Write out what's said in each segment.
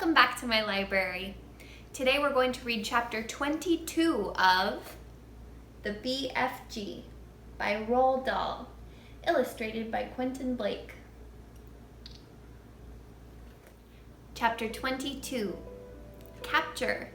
Welcome back to my library. Today we're going to read chapter 22 of The BFG by Roald Dahl, illustrated by Quentin Blake. Chapter 22, Capture.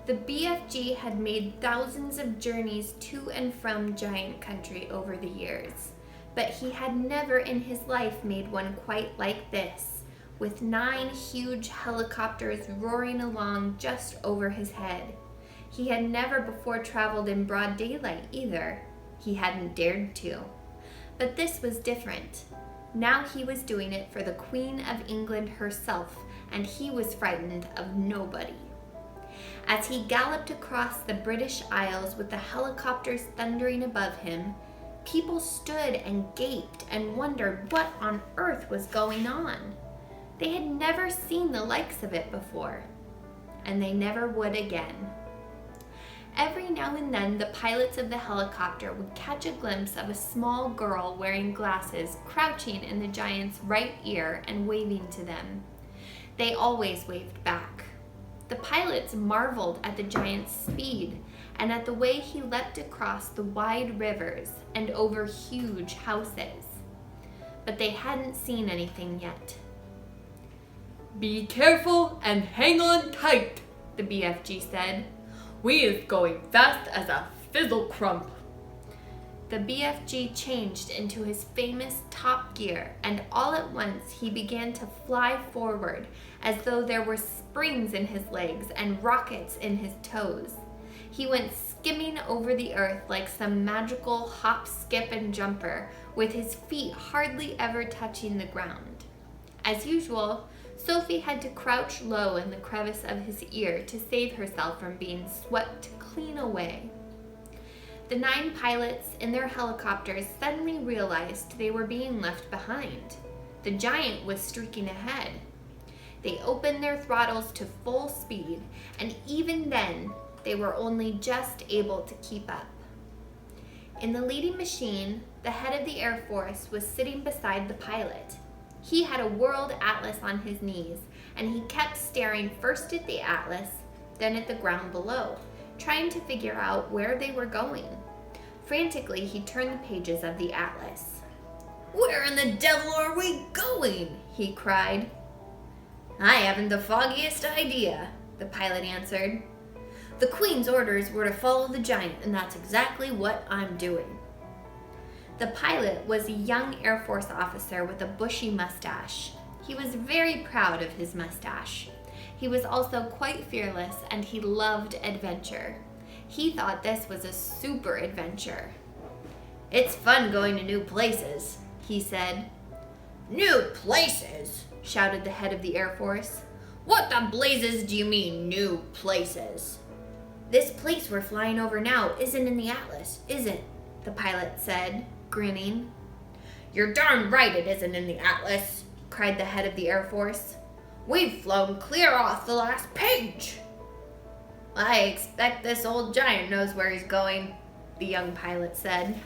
The BFG had made thousands of journeys to and from Giant Country over the years, but he had never in his life made one quite like this, with 9 huge helicopters roaring along just over his head. He had never before traveled in broad daylight either. He hadn't dared to. But this was different. Now he was doing it for the Queen of England herself, and he was frightened of nobody. As he galloped across the British Isles with the helicopters thundering above him, people stood and gaped and wondered what on earth was going on. They had never seen the likes of it before, and they never would again. Every now and then, the pilots of the helicopter would catch a glimpse of a small girl wearing glasses crouching in the giant's right ear and waving to them. They always waved back. The pilots marveled at the giant's speed and at the way he leapt across the wide rivers and over huge houses. But they hadn't seen anything yet. "Be careful and hang on tight," the BFG said. "We is going fast as a fizzle crump." The BFG changed into his famous top gear, and all at once he began to fly forward as though there were springs in his legs and rockets in his toes. He went skimming over the earth like some magical hop, skip, and jumper, with his feet hardly ever touching the ground. As usual, Sophie had to crouch low in the crevice of his ear to save herself from being swept clean away. The 9 pilots in their helicopters suddenly realized they were being left behind. The giant was streaking ahead. They opened their throttles to full speed, and even then, they were only just able to keep up. In the leading machine, the head of the Air Force was sitting beside the pilot. He had a world atlas on his knees, and he kept staring first at the atlas, then at the ground below, trying to figure out where they were going. Frantically, he turned the pages of the atlas. "Where in the devil are we going?" he cried. "I haven't the foggiest idea," the pilot answered. "The Queen's orders were to follow the giant, and that's exactly what I'm doing." The pilot was a young Air Force officer with a bushy mustache. He was very proud of his mustache. He was also quite fearless, and he loved adventure. He thought this was a super adventure. "It's fun going to new places," he said. "New places?" shouted the head of the Air Force. "What the blazes do you mean, new places?" "This place we're flying over now isn't in the atlas, is it?" the pilot said, grinning. "You're darn right it isn't in the atlas," cried the head of the Air Force. "We've flown clear off the last page." "I expect this old giant knows where he's going," the young pilot said.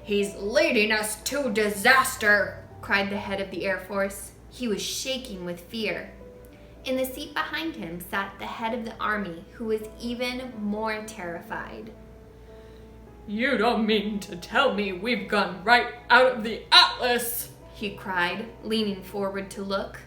"He's leading us to disaster," cried the head of the Air Force. He was shaking with fear. In the seat behind him sat the head of the army, who was even more terrified. "You don't mean to tell me we've gone right out of the atlas?" he cried, leaning forward to look.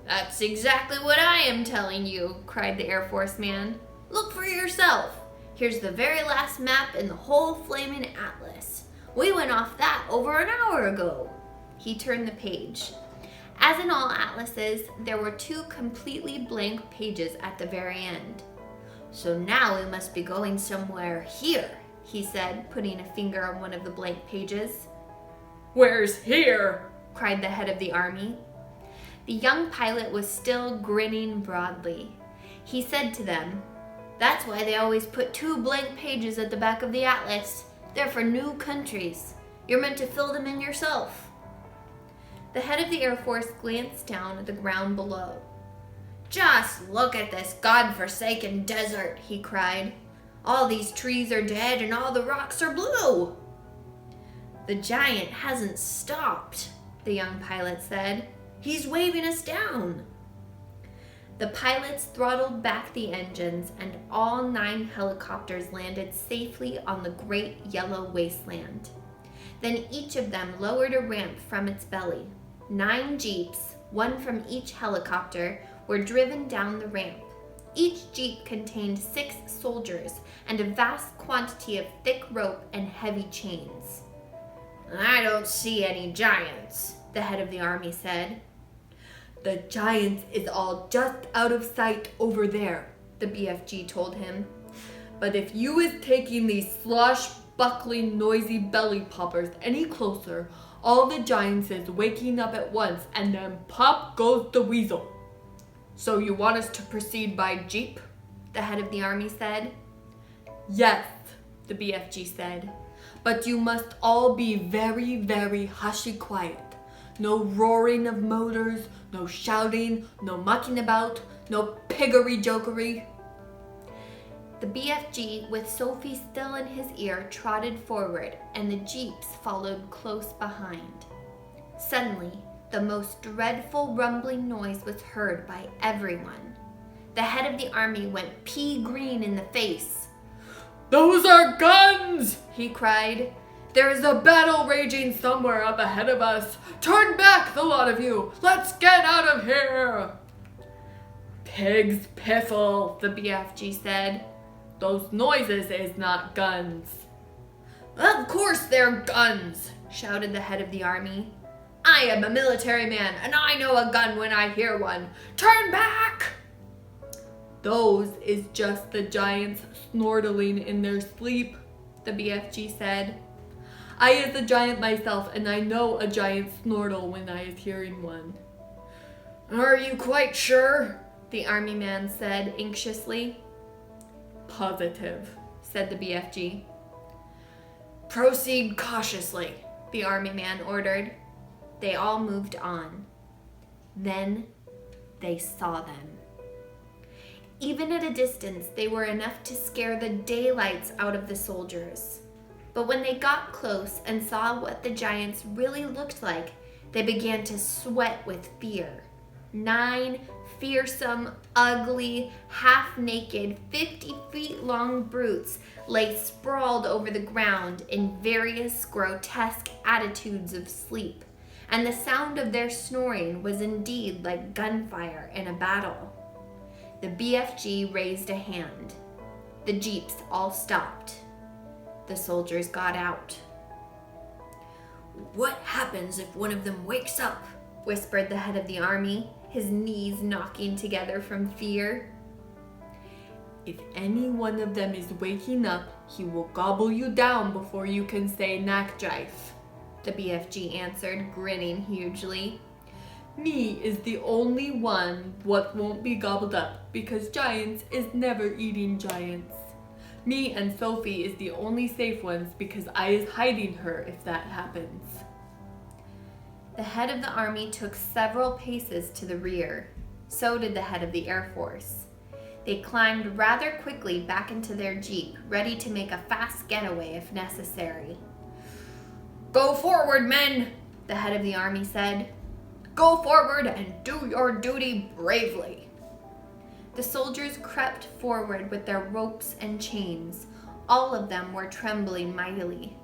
"That's exactly what I am telling you," cried the Air Force man. "Look for yourself. Here's the very last map in the whole flaming atlas. We went off that over an hour ago." He turned the page. As in all atlases, there were 2 completely blank pages at the very end. "So now we must be going somewhere here," he said, putting a finger on one of the blank pages. "Where's here?" cried the head of the army. The young pilot was still grinning broadly. He said to them, "That's why they always put 2 blank pages at the back of the atlas. They're for new countries. You're meant to fill them in yourself." The head of the Air Force glanced down at the ground below. "Just look at this godforsaken desert," he cried. "All these trees are dead and all the rocks are blue." "The giant hasn't stopped," the young pilot said. He's waving us down. The pilots throttled back the engines, and all 9 helicopters landed safely on the great yellow wasteland. Then each of them lowered a ramp from its belly. 9 jeeps, one from each helicopter, were driven down the ramp. Each jeep contained 6 soldiers and a vast quantity of thick rope and heavy chains. "I don't see any giants," the head of the army said. "The giants is all just out of sight over there," the BFG told him. "But if you is taking these slosh-buckling, noisy belly poppers any closer, all the giants is waking up at once, and then pop goes the weasel." "So you want us to proceed by jeep?" the head of the army said. "Yes," the BFG said. "But you must all be very, very hushy quiet. No roaring of motors, no shouting, no mucking about, no piggery-jokery." The BFG, with Sophie still in his ear, trotted forward, and the jeeps followed close behind. Suddenly, the most dreadful rumbling noise was heard by everyone. The head of the army went pea-green in the face. "Those are guns!" he cried. "There is a battle raging somewhere up ahead of us. Turn back, the lot of you! Let's get out of here!" "Pig's piffle," the BFG said. "Those noises is not guns." "Of course they're guns," shouted the head of the army. "I am a military man, and I know a gun when I hear one. Turn back!" "Those is just the giants snortling in their sleep," the BFG said. "I is a giant myself, and I know a giant snortle when I is hearing one." "Are you quite sure?" the army man said anxiously. "Positive," said the BFG. "Proceed cautiously," the army man ordered. They all moved on. Then they saw them. Even at a distance, they were enough to scare the daylights out of the soldiers. But when they got close and saw what the giants really looked like, they began to sweat with fear. 9 fearsome, ugly, half-naked, 50 feet long brutes lay sprawled over the ground in various grotesque attitudes of sleep, and the sound of their snoring was indeed like gunfire in a battle. The BFG raised a hand. The jeeps all stopped. The soldiers got out. "What happens if one of them wakes up?" whispered the head of the army, his knees knocking together from fear. "If any one of them is waking up, he will gobble you down before you can say nakjife," the BFG answered, grinning hugely. "Me is the only one what won't be gobbled up, because giants is never eating giants. Me and Sophie is the only safe ones, because I is hiding her if that happens." The head of the army took several paces to the rear. So did the head of the Air Force. They climbed rather quickly back into their jeep, ready to make a fast getaway if necessary. "Go forward, men," the head of the army said. "Go forward and do your duty bravely." The soldiers crept forward with their ropes and chains. All of them were trembling mightily.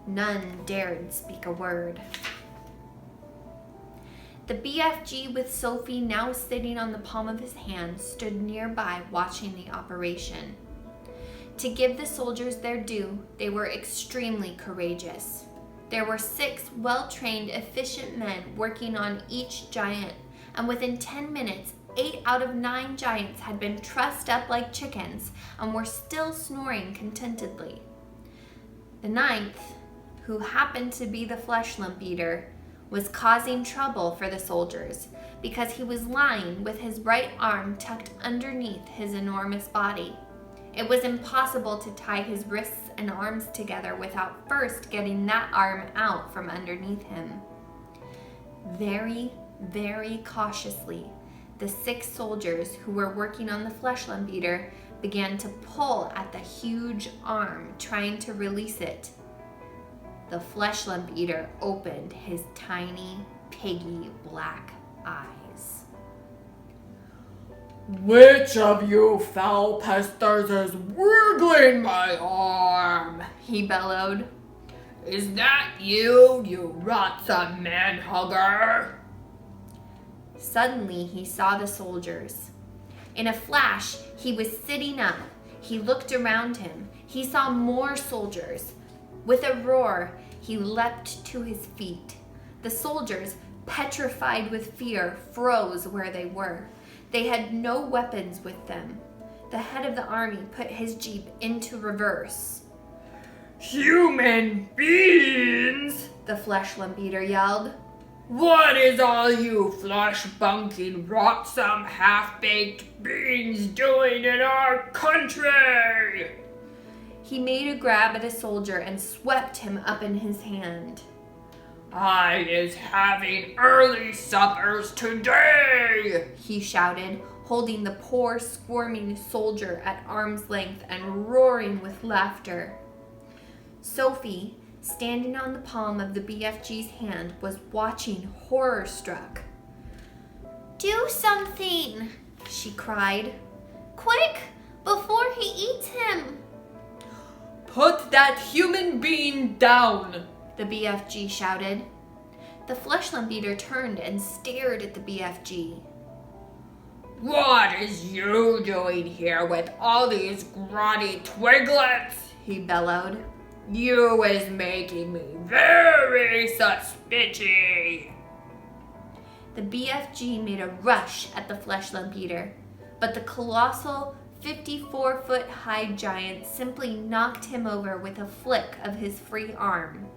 None dared speak a word. The BFG, with Sophie now sitting on the palm of his hand, stood nearby watching the operation. To give the soldiers their due, they were extremely courageous. There were 6 well-trained, efficient men working on each giant, and within 10 minutes, 8 out of 9 giants had been trussed up like chickens and were still snoring contentedly. The 9th, who happened to be the fleshlumpeater, was causing trouble for the soldiers because he was lying with his right arm tucked underneath his enormous body. It was impossible to tie his wrists and arms together without first getting that arm out from underneath him. Very, very cautiously, the 6 soldiers who were working on the fleshlumpeater began to pull at the huge arm, trying to release it. The fleshlumpeater opened his tiny, piggy black eyes. "Which of you foul pesters is wiggling my arm?" he bellowed. "Is that you, you rotsome man-hugger?" Suddenly he saw the soldiers. In a flash, he was sitting up. He looked around him. He saw more soldiers. With a roar, he leapt to his feet. The soldiers, petrified with fear, froze where they were. They had no weapons with them. The head of the army put his jeep into reverse. "Human beings!" The fleshlumpeater yelled. "What is all you flesh-bunking, rotsome, half-baked beings doing in our country?" He made a grab at a soldier and swept him up in his hand. "I is having early suppers today," he shouted, holding the poor, squirming soldier at arm's length and roaring with laughter. Sophie, standing on the palm of the BFG's hand, was watching horror-struck. "Do something," she cried. "Quick, before he eats him." "Put that human being down," the BFG shouted. The fleshlumpeater turned and stared at the BFG. "What is you doing here with all these grotty twiglets?" he bellowed. "You is making me very suspicious." The BFG made a rush at the fleshlumpeater, but the colossal 54-foot-high giant simply knocked him over with a flick of his free arm.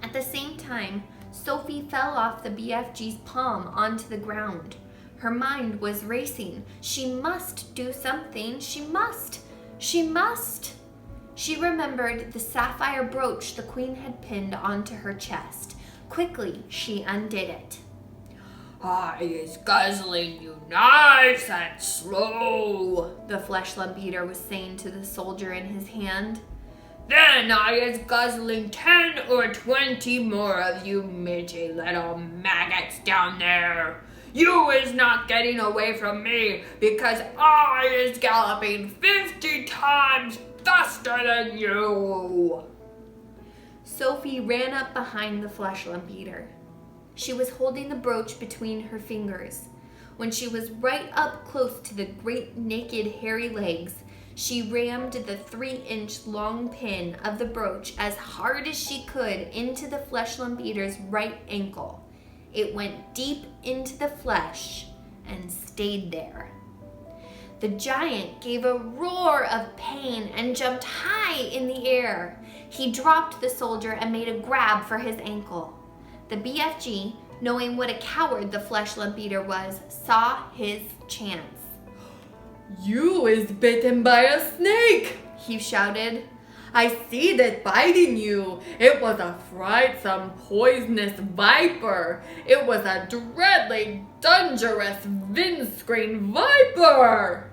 At the same time, Sophie fell off the BFG's palm onto the ground. Her mind was racing. She must do something. She must. She remembered the sapphire brooch the queen had pinned onto her chest. Quickly, she undid it. "I is guzzling you nice and slow," the fleshlumpeater was saying to the soldier in his hand. "Then I is guzzling 10 or 20 more of you midgy little maggots down there. You is not getting away from me because I is galloping 50 times faster than you." Sophie ran up behind the fleshlumpeater. She was holding the brooch between her fingers. When she was right up close to the great naked hairy legs, she rammed the 3-inch long pin of the brooch as hard as she could into the fleshlumpeater's right ankle. It went deep into the flesh and stayed there. The giant gave a roar of pain and jumped high in the air. He dropped the soldier and made a grab for his ankle. The BFG, knowing what a coward the fleshlumpeater was, saw his chance. "You is bitten by a snake," he shouted. "I see that biting you. It was a frightsome, poisonous viper. It was a dreadly, dangerous, windscreen viper."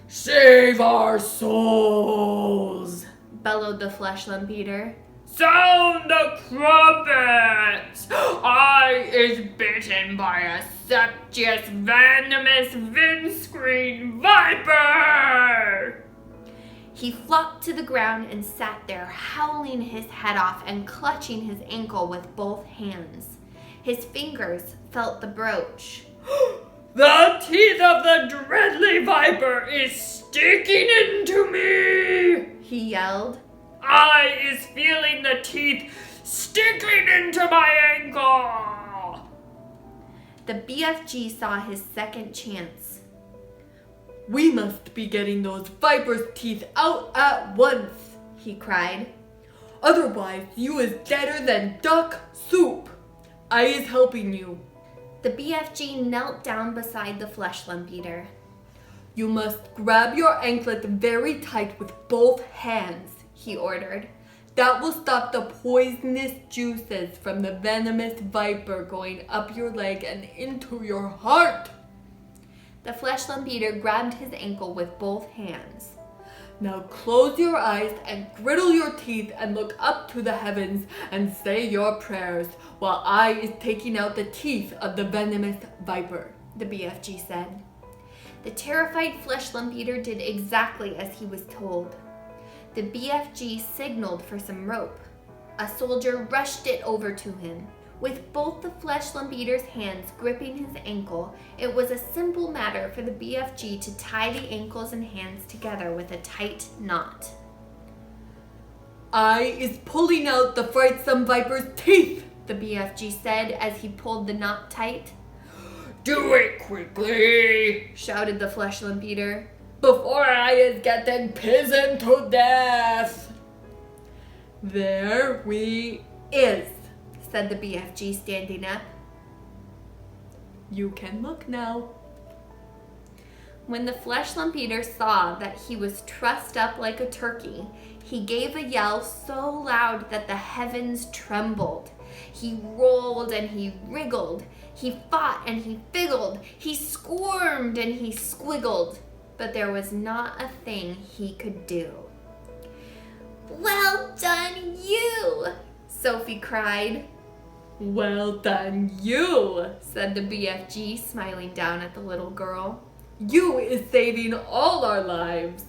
"Save our souls," bellowed the fleshlumpeater. "Sound the trumpets! I is bitten by a septious, venomous windscreen viper!" He flopped to the ground and sat there, howling his head off and clutching his ankle with both hands. His fingers felt the brooch. "The teeth of the dreadly viper is sticking into me!" he yelled. "I is feeling the teeth sticking into my ankle!" The BFG saw his second chance. "We must be getting those viper's teeth out at once," he cried. "Otherwise you is deader than duck soup. I is helping you." The BFG knelt down beside the fleshlumpeater. "You must grab your anklet very tight with both hands," he ordered. "That will stop the poisonous juices from the venomous viper going up your leg and into your heart." The fleshlumpeater grabbed his ankle with both hands. Now close your eyes and grittle your teeth and look up to the heavens and say your prayers while I is taking out the teeth of the venomous viper, the BFG said. The terrified fleshlumpeater did exactly as he was told. The BFG signaled for some rope. A soldier rushed it over to him. With both the fleshlumpeater's hands gripping his ankle, it was a simple matter for the BFG to tie the ankles and hands together with a tight knot. I is pulling out the frightsome viper's teeth, the BFG said as he pulled the knot tight. Do it quickly, shouted the fleshlumpeater, before I is getting pizen to death. There we is, said the BFG standing up. You can look now. When the fleshlumpeater saw that he was trussed up like a turkey, he gave a yell so loud that the heavens trembled. He rolled and he wriggled. He fought and he figgled. He squirmed and he squiggled. But there was not a thing he could do. "Well done, you!" Sophie cried. Well done, you, said the BFG, smiling down at the little girl. You is saving all our lives.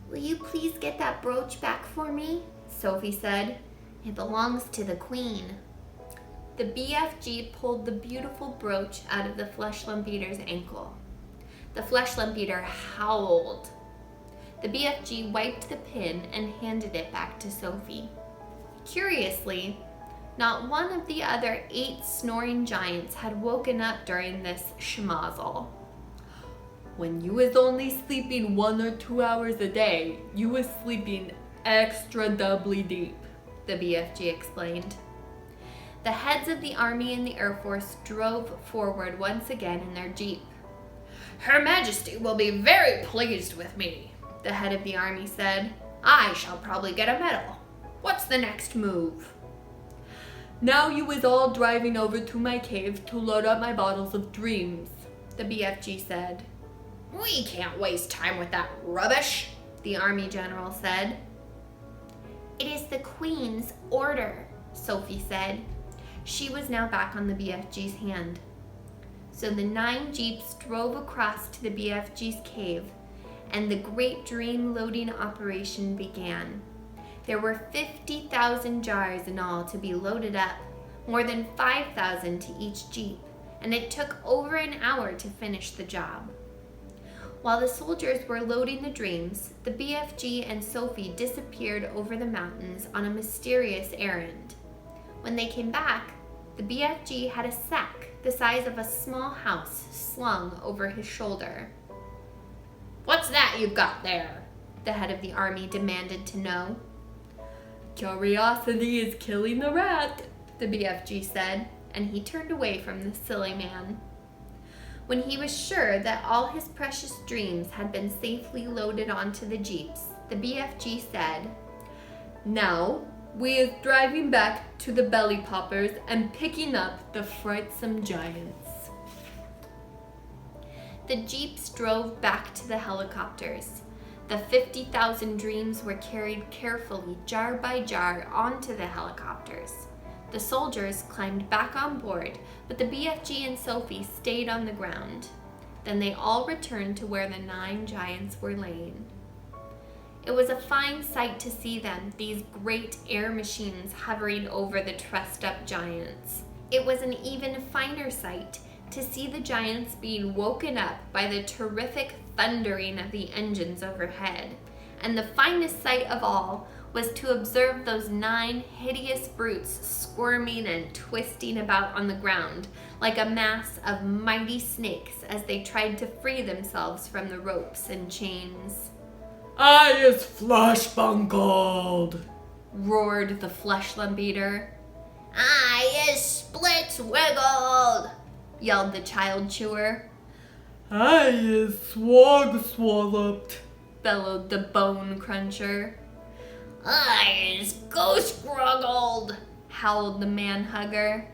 Will you please get that brooch back for me? Sophie said. It belongs to the queen. The BFG pulled the beautiful brooch out of the fleshlumpeater's ankle. The fleshlumpeater howled. The BFG wiped the pin and handed it back to Sophie. Curiously, not one of the other 8 snoring giants had woken up during this schmozzle. When you was only sleeping 1 or 2 hours a day, you was sleeping extra doubly deep, the BFG explained. The heads of the Army and the Air Force drove forward once again in their jeep. Her Majesty will be very pleased with me, the head of the Army said. I shall probably get a medal. What's the next move? Now you is all driving over to my cave to load up my bottles of dreams, the BFG said. We can't waste time with that rubbish, the Army General said. It is the Queen's order, Sophie said. She was now back on the BFG's hand. So the 9 jeeps drove across to the BFG's cave, and the great dream loading operation began. There were 50,000 jars in all to be loaded up, more than 5,000 to each jeep, and it took over an hour to finish the job. While the soldiers were loading the dreams, the BFG and Sophie disappeared over the mountains on a mysterious errand. When they came back, the BFG had a sack the size of a small house slung over his shoulder. What's that you've got there? The head of the army demanded to know. Curiosity is killing the rat, the BFG said, and he turned away from the silly man. When he was sure that all his precious dreams had been safely loaded onto the jeeps, the BFG said, Now, we is driving back to the belly poppers and picking up the frightsome giants. The jeeps drove back to the helicopters. The 50,000 dreams were carried carefully, jar by jar, onto the helicopters. The soldiers climbed back on board, but the BFG and Sophie stayed on the ground. Then they all returned to where the 9 giants were laying. It was a fine sight to see them, these great air machines hovering over the trussed-up giants. It was an even finer sight to see the giants being woken up by the terrific thundering of the engines overhead. And the finest sight of all was to observe those 9 hideous brutes squirming and twisting about on the ground like a mass of mighty snakes as they tried to free themselves from the ropes and chains. I is flush bungled, roared the fleshlumpeater. I is split wiggled, yelled the child chewer. I is swog swalloped, bellowed the bone cruncher. I is ghost gruggled, howled the man hugger.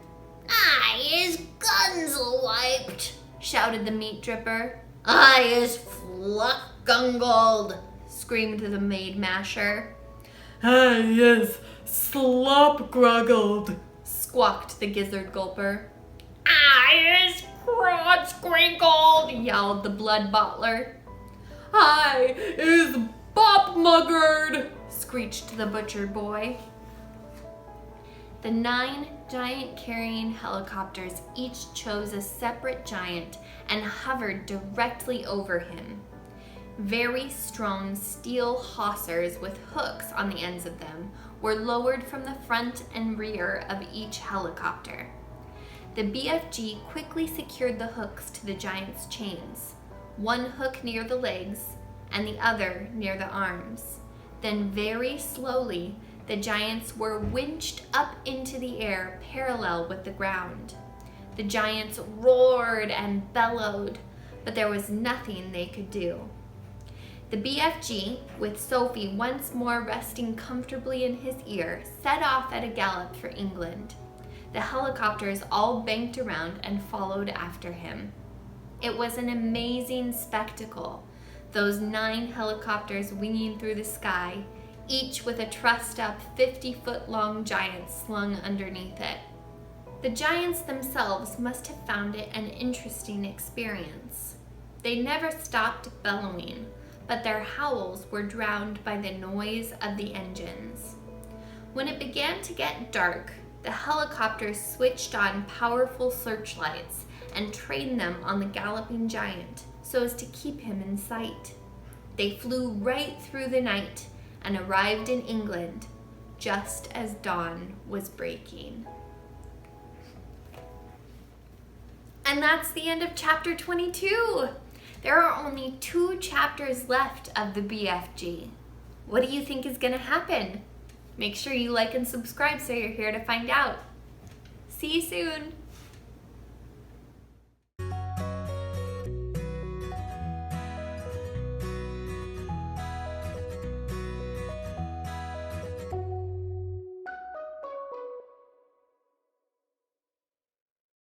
I is gunsel wiped, shouted the meat dripper. I is fluck gungled, screamed the maid masher. Ah, yes, slop gruggled, Squawked the gizzard gulper. His crotch crinkled, yelled the blood bottler. Hi, is bop muggered, screeched the butcher boy. The 9 giant carrying helicopters each chose a separate giant and hovered directly over him. Very strong steel hawsers with hooks on the ends of them were lowered from the front and rear of each helicopter. The BFG quickly secured the hooks to the giant's chains, one hook near the legs and the other near the arms. Then very slowly, the giants were winched up into the air parallel with the ground. The giants roared and bellowed, but there was nothing they could do. The BFG, with Sophie once more resting comfortably in his ear, set off at a gallop for England. The helicopters all banked around and followed after him. It was an amazing spectacle, those 9 helicopters winging through the sky, each with a trussed-up 50-foot-long giant slung underneath it. The giants themselves must have found it an interesting experience. They never stopped bellowing, but their howls were drowned by the noise of the engines. When it began to get dark, the helicopters switched on powerful searchlights and trained them on the galloping giant so as to keep him in sight. They flew right through the night and arrived in England just as dawn was breaking. And that's the end of chapter 22. There are only 2 chapters left of the BFG. What do you think is going to happen? Make sure you like and subscribe so you're here to find out. See you soon.